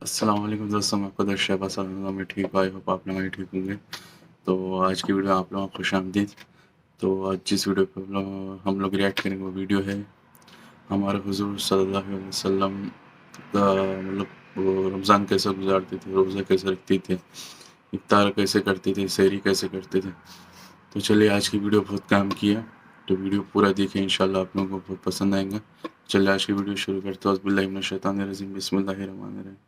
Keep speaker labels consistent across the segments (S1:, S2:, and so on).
S1: السلام علیکم دوستوں، میں قدر شہباز میں ٹھیک آئی ہوپ آپ لوگ بھی ٹھیک ہوں گے۔ تو آج کی ویڈیو آپ لوگوں کو خوش آمدید۔ تو آج جس ویڈیو پہ ہم لوگ ریئیکٹ کریں گے وہ ویڈیو ہے ہمارے حضور صلی اللہ علیہ وسلم کا، مطلب وہ رمضان کیسے گزارتے تھے، روزہ کیسے رکھتے تھے، افطار کیسے کرتے تھے، سحری کیسے کرتے تھے۔ تو چلیے آج کی ویڈیو بہت کام کی ہے، تو ویڈیو پورا دیکھیں، انشاءاللہ آپ لوگوں کو بہت پسند آئیں گا۔ چلیے آج کی ویڈیو شروع کرتے ہیں۔ اعوذ باللہ من الشیطان الرجیم، بسم اللہ الرحمن الرحیم۔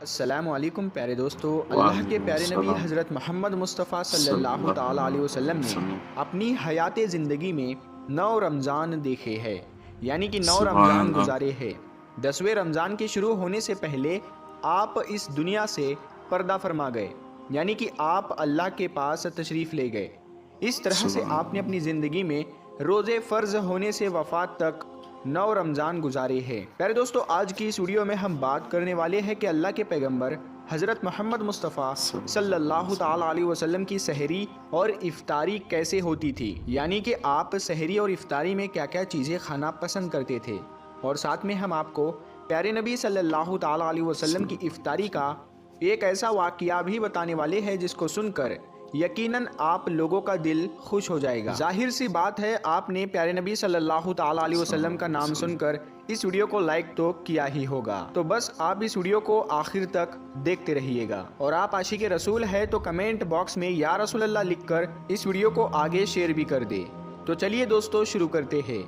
S2: السلام علیکم پیارے دوستو، اللہ کے پیارے نبی حضرت محمد مصطفیٰ صلی اللہ تعالیٰ علیہ وسلم نے اپنی حیات زندگی میں 9 رمضان دیکھے ہیں، یعنی کہ 9 رمضان گزارے ہیں۔ 10ویں رمضان کے شروع ہونے سے پہلے آپ اس دنیا سے پردہ فرما گئے، یعنی کہ آپ اللہ کے پاس تشریف لے گئے۔ اس طرح سے آپ نے اپنی زندگی میں روزے فرض ہونے سے وفات تک 9 رمضان گزارے ہیں۔ پیارے دوستو، آج کی اس ویڈیو میں ہم بات کرنے والے ہیں کہ اللہ کے پیغمبر حضرت محمد مصطفیٰ صلی اللہ تعالیٰ علیہ وسلم کی سحری اور افطاری کیسے ہوتی تھی، یعنی کہ آپ سحری اور افطاری میں کیا کیا چیزیں کھانا پسند کرتے تھے، اور ساتھ میں ہم آپ کو پیارے نبی صلی اللہ تعالیٰ علیہ وسلم کی افطاری کا ایک ایسا واقعہ بھی بتانے والے ہیں جس کو سن کر یقیناً آپ لوگوں کا دل خوش ہو جائے گا۔ ظاہر سی بات ہے، آپ نے پیارے نبی صلی اللہ تعالیٰ علیہ وسلم کا نام سن کر اس ویڈیو کو لائک تو کیا ہی ہوگا، تو بس آپ اس ویڈیو کو آخر تک دیکھتے رہیے گا۔ اور آپ عاشق رسول ہے تو کمنٹ باکس میں یا رسول اللہ لکھ کر اس ویڈیو کو آگے شیئر بھی کر دے۔ تو چلیے دوستو شروع کرتے ہیں۔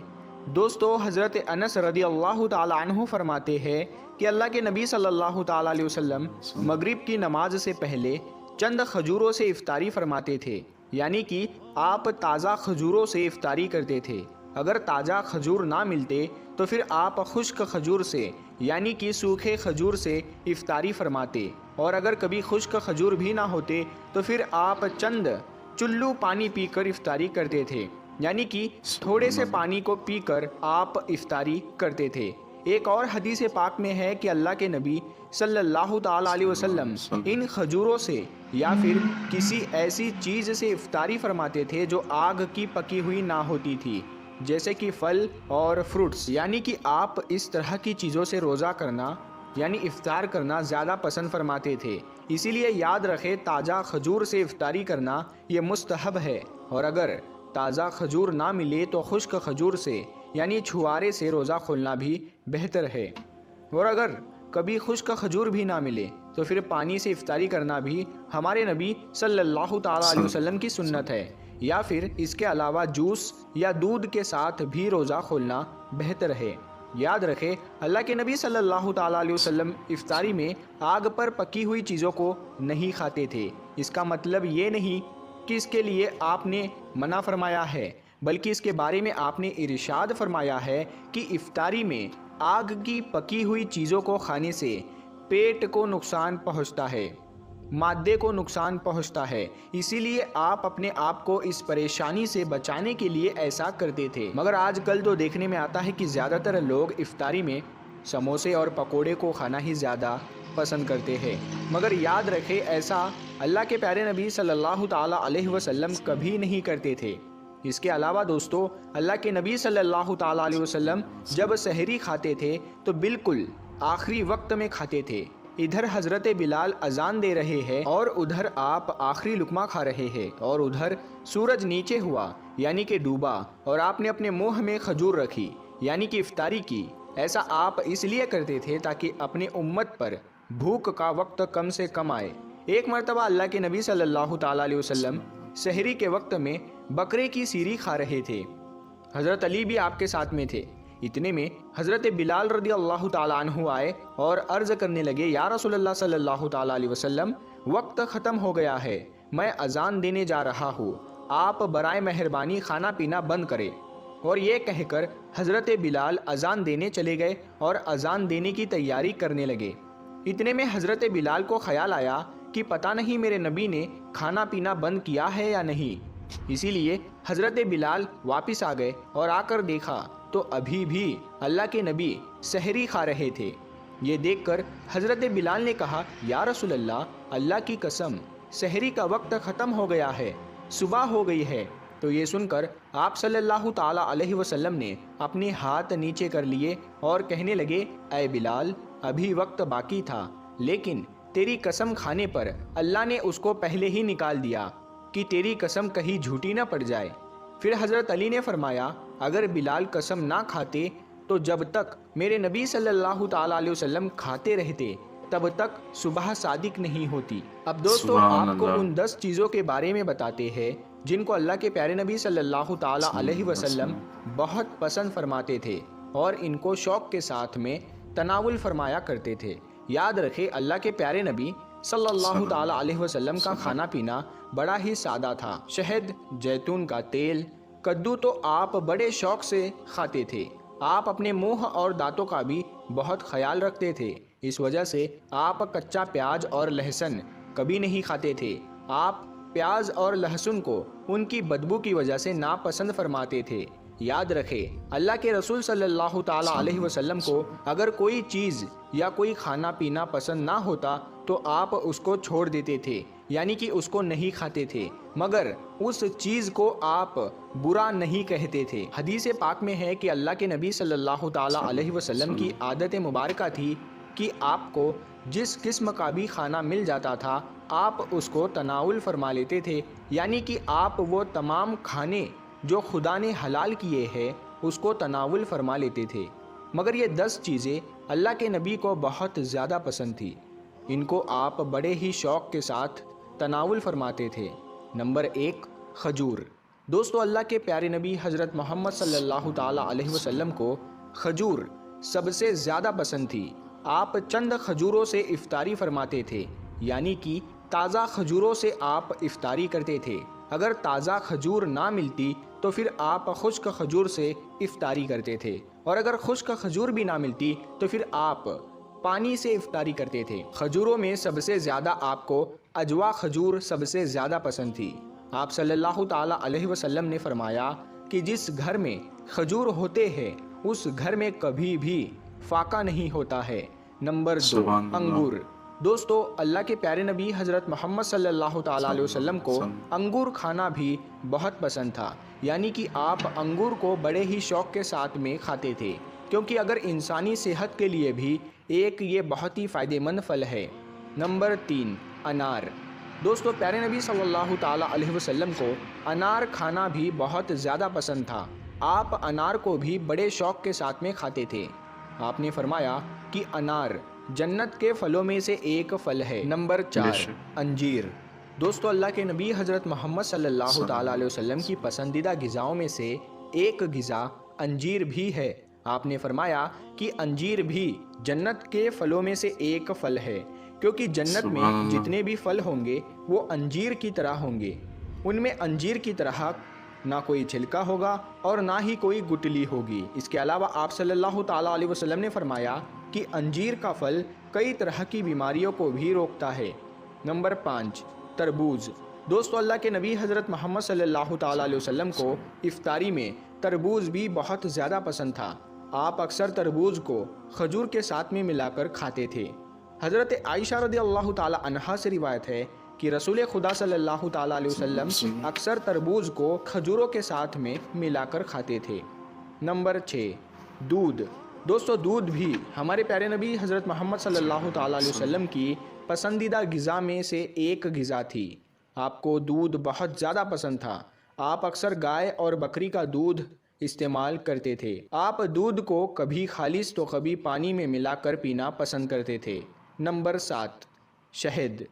S2: دوستو، حضرت انس رضی اللہ تعالیٰ عنہ فرماتے ہیں کہ اللہ کے نبی صلی اللہ تعالیٰ علیہ وسلم مغرب کی نماز سے پہلے چند کھجوروں سے افطاری فرماتے تھے، یعنی کہ آپ تازہ کھجوروں سے افطاری کرتے تھے۔ اگر تازہ کھجور نہ ملتے تو پھر آپ خشک کھجور سے، یعنی کہ سوکھے کھجور سے افطاری فرماتے، اور اگر کبھی خشک کھجور بھی نہ ہوتے تو پھر آپ چند چلو پانی پی کر افطاری کرتے تھے، یعنی کہ تھوڑے سے پانی کو پی کر آپ افطاری کرتے تھے۔ ایک اور حدیث پاک میں ہے کہ اللہ کے نبی صلی اللہ تعالیٰ علیہ وسلم ان کھجوروں سے یا پھر کسی ایسی چیز سے افطاری فرماتے تھے جو آگ کی پکی ہوئی نہ ہوتی تھی، جیسے کہ پھل اور فروٹس، یعنی کہ آپ اس طرح کی چیزوں سے روزہ کرنا یعنی افطار کرنا زیادہ پسند فرماتے تھے۔ اسی لیے یاد رکھے، تازہ کھجور سے افطاری کرنا یہ مستحب ہے، اور اگر تازہ کھجور نہ ملے تو خشک کھجور سے یعنی چھوارے سے روزہ کھولنا بھی بہتر ہے، اور اگر کبھی خشک کھجور بھی نہ ملے تو پھر پانی سے افطاری کرنا بھی ہمارے نبی صلی اللہ تعالیٰ علیہ وسلم کی سنت ہے، یا پھر اس کے علاوہ جوس یا دودھ کے ساتھ بھی روزہ کھولنا بہتر ہے۔ یاد رکھے، اللہ کے نبی صلی اللہ تعالیٰ علیہ وسلم افطاری میں آگ پر پکی ہوئی چیزوں کو نہیں کھاتے تھے۔ اس کا مطلب یہ نہیں کہ اس کے لیے آپ نے منع فرمایا ہے، بلکہ اس کے بارے میں آپ نے ارشاد فرمایا ہے کہ افطاری میں آگ کی پکی ہوئی چیزوں کو کھانے سے پیٹ کو نقصان پہنچتا ہے، معدے کو نقصان پہنچتا ہے، اسی لیے آپ اپنے آپ کو اس پریشانی سے بچانے کے لیے ایسا کرتے تھے۔ مگر آج کل تو دیکھنے میں آتا ہے کہ زیادہ تر لوگ افطاری میں سموسے اور پکوڑے کو کھانا ہی زیادہ پسند کرتے ہیں، مگر یاد رکھے ایسا اللہ کے پیارے نبی صلی اللہ تعالیٰ علیہ وسلم کبھی نہیں کرتے تھے۔ اس کے علاوہ دوستو، اللہ کے نبی صلی اللہ تعالیٰ علیہ وسلم جب سحری کھاتے تھے تو بالکل آخری وقت میں کھاتے تھے۔ ادھر حضرت بلال اذان دے رہے ہیں اور ادھر آپ آخری لقمہ کھا رہے ہیں، اور ادھر سورج نیچے ہوا یعنی کہ ڈوبا، اور آپ نے اپنے منہ میں کھجور رکھی یعنی کہ افطاری کی۔ ایسا آپ اس لیے کرتے تھے تاکہ اپنے امت پر بھوک کا وقت کم سے کم آئے۔ ایک مرتبہ اللہ کے نبی صلی اللہ تعالیٰ علیہ وسلم سحری کے وقت میں بکرے کی سیری کھا رہے تھے، حضرت علی بھی آپ کے ساتھ میں تھے۔ اتنے میں حضرت بلال رضی اللہ تعالیٰ عنہ آئے اور عرض کرنے لگے، یا رسول اللہ صلی اللہ تعالیٰ علیہ وسلم، وقت ختم ہو گیا ہے، میں اذان دینے جا رہا ہوں، آپ برائے مہربانی کھانا پینا بند کریں۔ اور یہ کہہ کر حضرت بلال اذان دینے چلے گئے اور اذان دینے کی تیاری کرنے لگے۔ اتنے میں حضرت بلال کو خیال آیا کہ پتہ نہیں میرے نبی نے کھانا پینا بند کیا ہے یا نہیں، اسی لیے حضرت بلال واپس آ گئے اور آ کر دیکھا تو ابھی بھی اللہ کے نبی سحری کھا رہے تھے۔ یہ دیکھ کر حضرت بلال نے کہا، یا رسول اللہ، اللہ کی قسم، سحری کا وقت ختم ہو گیا ہے، صبح ہو گئی ہے۔ تو یہ سن کر آپ صلی اللہ تعالیٰ علیہ وسلم نے اپنے ہاتھ نیچے کر لیے اور کہنے لگے، اے بلال، ابھی وقت باقی تھا، لیکن تیری قسم کھانے پر اللہ نے اس کو پہلے ہی نکال دیا کہ تیری قسم کہیں جھوٹی نہ پڑ جائے۔ پھر حضرت علی نے فرمایا، اگر بلال قسم نہ کھاتے تو جب تک میرے نبی صلی اللہ تعالیٰ علیہ وسلم کھاتے رہتے تب تک صبح صادق نہیں ہوتی۔ اب دوستو،
S1: سبحان
S2: آپ کو
S1: اللہ۔
S2: ان 10 چیزوں کے بارے میں بتاتے ہیں جن کو اللہ کے پیارے نبی صلی اللہ تعالیٰ علیہ وسلم بہت پسند فرماتے تھے اور ان کو شوق کے ساتھ میں تناول فرمایا کرتے تھے۔ یاد رکھے، اللہ کے پیارے نبی صلی اللہ تعالیٰ علیہ وسلم کا کھانا پینا بڑا ہی سادہ تھا۔ شہد، جیتون کا تیل، کدو تو آپ بڑے شوق سے کھاتے تھے۔ آپ اپنے منہ اور دانتوں کا بھی بہت خیال رکھتے تھے، اس وجہ سے آپ کچا پیاز اور لہسن کبھی نہیں کھاتے تھے۔ آپ پیاز اور لہسن کو ان کی بدبو کی وجہ سے ناپسند فرماتے تھے۔ یاد رکھے، اللہ کے رسول صلی اللہ تعالیٰ علیہ وسلم کو اگر کوئی چیز یا کوئی کھانا پینا پسند نہ ہوتا تو آپ اس کو چھوڑ دیتے تھے، یعنی کہ اس کو نہیں کھاتے تھے، مگر اس چیز کو آپ برا نہیں کہتے تھے۔ حدیث پاک میں ہے کہ اللہ کے نبی صلی اللہ تعالیٰ علیہ وسلم کی عادت مبارکہ تھی کہ آپ کو جس قسم کا بھی کھانا مل جاتا تھا آپ اس کو تناول فرما لیتے تھے، یعنی کہ آپ وہ تمام کھانے جو خدا نے حلال کیے ہیں اس کو تناول فرما لیتے تھے۔ مگر یہ 10 چیزیں اللہ کے نبی کو بہت زیادہ پسند تھی، ان کو آپ بڑے ہی شوق کے ساتھ تناول فرماتے تھے۔ نمبر 1، کھجور۔ دوستو، اللہ کے پیارے نبی حضرت محمد صلی اللہ تعالیٰ علیہ وسلم کو کھجور سب سے زیادہ پسند تھی۔ آپ چند کھجوروں سے افطاری فرماتے تھے، یعنی کہ تازہ کھجوروں سے آپ افطاری کرتے تھے۔ اگر تازہ کھجور نہ ملتی تو پھر آپ خشک کھجور سے افطاری کرتے تھے، اور اگر خشک کھجور بھی نہ ملتی تو پھر آپ پانی سے افطاری کرتے تھے۔ کھجوروں میں سب سے زیادہ آپ کو اجوا کھجور سب سے زیادہ پسند تھی۔ آپ صلی اللہ تعالیٰ علیہ وسلم نے فرمایا کہ جس گھر میں کھجور ہوتے ہیں اس گھر میں کبھی بھی فاقہ نہیں ہوتا ہے۔ نمبر 2، انگور۔ دوستو، اللہ کے پیارے نبی حضرت محمد صلی اللہ تعالیٰ علیہ وسلم کو انگور کھانا بھی بہت پسند تھا، یعنی کہ آپ انگور کو بڑے ہی شوق کے ساتھ میں کھاتے تھے، کیونکہ اگر انسانی صحت کے لیے بھی ایک یہ بہت ہی فائدہ مند پھل ہے۔ نمبر 3، انار۔ دوستو، پیارے نبی صلی اللہ تعالیٰ علیہ وسلم کو انار کھانا بھی بہت زیادہ پسند تھا۔ آپ انار کو بھی بڑے شوق کے ساتھ میں کھاتے تھے۔ آپ نے فرمایا کہ انار جنت کے پھلوں میں سے ایک پھل ہے۔ نمبر 4، انجیر۔ دوستو، اللہ کے نبی حضرت محمد صلی اللہ تعالیٰ علیہ وسلم کی پسندیدہ غذاؤں میں سے ایک غذا انجیر بھی ہے۔ آپ نے فرمایا کہ انجیر بھی جنت کے پھلوں میں سے ایک پھل ہے، کیونکہ جنت میں جتنے بھی پھل ہوں گے وہ انجیر کی طرح ہوں گے۔ ان میں انجیر کی طرح نہ کوئی چھلکا ہوگا اور نہ ہی کوئی گٹلی ہوگی۔ اس کے علاوہ آپ صلی اللہ تعالیٰ علیہ وسلم نے فرمایا کہ انجیر کا پھل کئی طرح کی بیماریوں کو بھی روکتا ہے۔ نمبر 5، تربوز۔ دوستو، اللہ کے نبی حضرت محمد صلی اللہ تعالیٰ علیہ وسلم کو افطاری میں تربوز بھی بہت زیادہ پسند تھا۔ آپ اکثر تربوز کو کھجور کے ساتھ میں ملا کر کھاتے تھے۔ حضرت عائشہ رضی اللہ تعالیٰ عنہا سے روایت ہے کہ رسول خدا صلی اللہ تعالیٰ علیہ وسلم اکثر تربوز کو کھجوروں کے ساتھ میں ملا کر کھاتے تھے۔ نمبر 6، دودھ۔ دوستو، دودھ بھی ہمارے پیارے نبی حضرت محمد صلی اللہ تعالیٰ علیہ وسلم کی پسندیدہ غذا میں سے ایک غذا تھی۔ آپ کو دودھ بہت زیادہ پسند تھا۔ آپ اکثر گائے اور بکری کا دودھ استعمال کرتے تھے۔ آپ دودھ کو کبھی خالص تو کبھی پانی میں ملا کر پینا پسند کرتے تھے۔ نمبر 7، شہد۔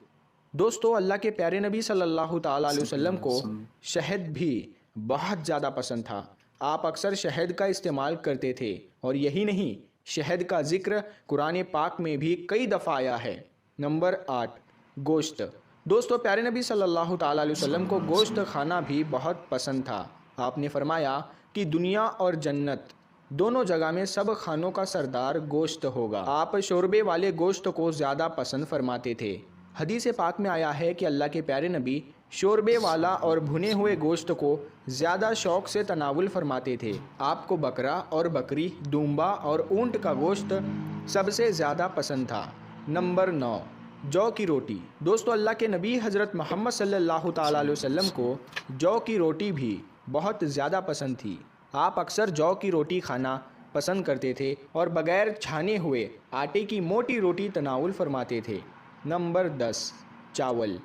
S2: دوستو، اللہ کے پیارے نبی صلی اللہ تعالیٰ علیہ وسلم کو شہد بھی بہت زیادہ پسند تھا۔ آپ اکثر شہد کا استعمال کرتے تھے، اور یہی نہیں، شہد کا ذکر قرآن پاک میں بھی کئی دفعہ آیا ہے۔ نمبر 8، گوشت۔ دوستو، پیارے نبی صلی اللہ تعالیٰ علیہ وسلم کو گوشت کھانا بھی بہت پسند تھا۔ آپ نے فرمایا کہ دنیا اور جنت دونوں جگہ میں سب کھانوں کا سردار گوشت ہوگا۔ آپ شوربے والے گوشت کو زیادہ پسند فرماتے تھے۔ حدیث پاک میں آیا ہے کہ اللہ کے پیارے نبی شوربے والا اور بھنے ہوئے گوشت کو زیادہ شوق سے تناول فرماتے تھے۔ آپ کو بکرا اور بکری، دمبا اور اونٹ کا گوشت سب سے زیادہ پسند تھا۔ نمبر 9، جو کی روٹی۔ دوستو، اللہ کے نبی حضرت محمد صلی اللہ تعالیٰ علیہ وسلم کو جو کی روٹی بھی بہت زیادہ پسند تھی۔ آپ اکثر جو کی روٹی کھانا پسند کرتے تھے اور بغیر چھانے ہوئے آٹے کی موٹی روٹی تناول فرماتے تھے۔ نمبر 10، چاول۔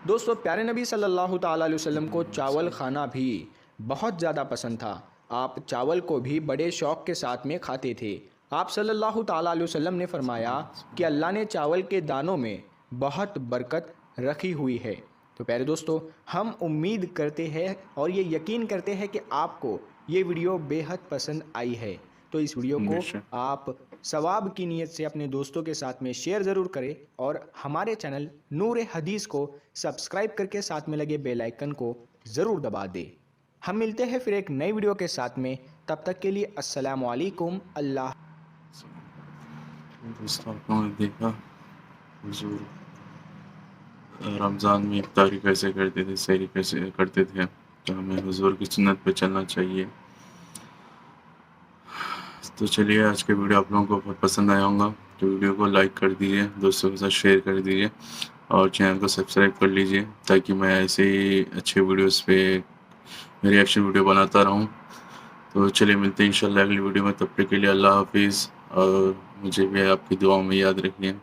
S2: دوستو، پیارے نبی صلی اللہ تعالیٰ علیہ وسلم کو چاول کھانا بھی بہت زیادہ پسند تھا۔ آپ چاول کو بھی بڑے شوق کے ساتھ میں کھاتے تھے۔ آپ صلی اللہ تعالیٰ علیہ وسلم نے فرمایا کہ اللہ نے چاول کے دانوں میں بہت برکت رکھی ہوئی ہے۔ تو پیارے دوستو، ہم امید کرتے ہیں اور یہ یقین کرتے ہیں کہ آپ کو یہ ویڈیو بے حد پسند آئی ہے۔ تو اس ویڈیو کو آپ ثواب کی نیت سے اپنے دوستوں کے ساتھ میں شیئر ضرور کریں اور ہمارے چینل نور حدیث کو سبسکرائب کر کے ساتھ میں لگے بیل آئیکن کو ضرور دبا دیں۔ ہم ملتے ہیں پھر ایک نئی ویڈیو کے ساتھ میں، تب تک کے لیے السلام علیکم۔ اللہ
S1: دوستوں، آپ لوگوں نے دیکھا حضور رمضان میں افطاری کیسے کرتے تھے، سحری کیسے کرتے تھے، تو ہمیں حضور کی سنت پہ چلنا چاہیے۔ تو چلیے، آج کے ویڈیو آپ لوگوں کو بہت پسند آیا ہوگا، تو ویڈیو کو لائک کر دیجیے، دوستوں کے ساتھ شیئر کر دیجیے اور چینل کو سبسکرائب کر لیجیے تاکہ میں ایسے ہی اچھے ویڈیوز پہ ریئیکشن ویڈیو بناتا رہوں۔ تو چلیے، ملتے ہیں انشاءاللہ اگلی ویڈیو میں، تب تک کے لیے اللہ حافظ، اور مجھے بھی آپ کی دعاؤں میں یاد رکھیے۔